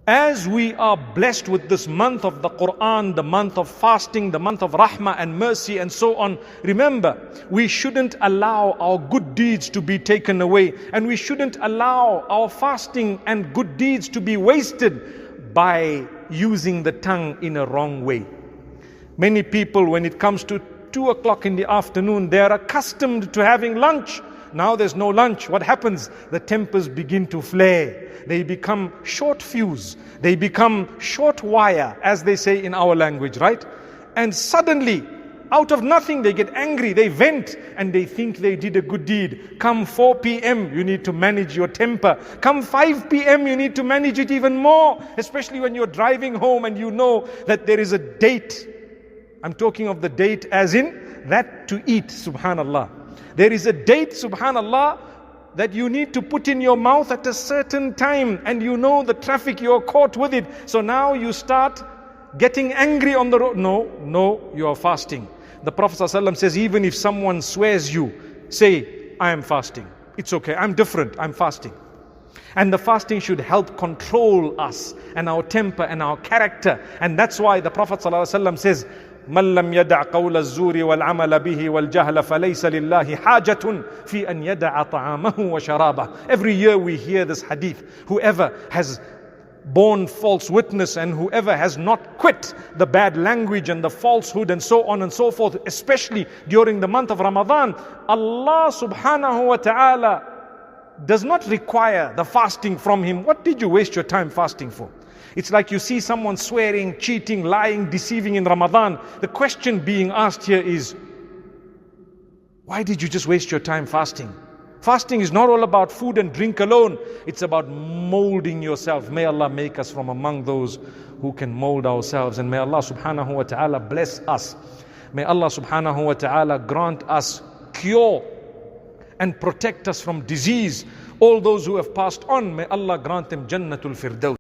As we are blessed with this month of the Quran, the month of fasting, the month of rahmah and mercy and so on, remember, we shouldn't allow our good deeds to be taken away, and we shouldn't allow our fasting and good deeds to be wasted by using the tongue in a wrong way. Many people, when it comes to 2 o'clock in the afternoon, they are accustomed to having lunch. Now there's no lunch. What happens? The tempers begin to flare. They become short fuse. They become short wire, as they say in our language, right? And suddenly, out of nothing, they get angry, they vent, and they think they did a good deed. Come 4 p.m., you need to manage your temper. Come 5 p.m., you need to manage it even more, especially when you're driving home and you know that there is a date. I'm talking of the date as in that to eat, subhanallah. There is a date, subhanallah, that you need to put in your mouth at a certain time, and you know the traffic, you're caught with it. So now you start getting angry on the road. No, you are fasting. The Prophet ﷺ says, even if someone swears you, say, I am fasting. It's okay, I'm different, I'm fasting. And the fasting should help control us and our temper and our character. And that's why the Prophet ﷺ says, من لم يدع قول الزور والعمل به والجهل فليس لله حاجة في أن يدع طعامه وشرابه. Every year we hear this hadith. Whoever has borne false witness and whoever has not quit the bad language and the falsehood and so on and so forth, especially during the month of Ramadan, Allah subhanahu wa ta'ala does not require the fasting from him. What did you waste your time fasting for? It's like you see someone swearing, cheating, lying, deceiving in Ramadan. The question being asked here is, why did you just waste your time fasting? Fasting is not all about food and drink alone. It's about molding yourself. May Allah make us from among those who can mold ourselves. And may Allah subhanahu wa ta'ala bless us. May Allah subhanahu wa ta'ala grant us cure and protect us from disease. All those who have passed on, may Allah grant them Jannatul Firdaus.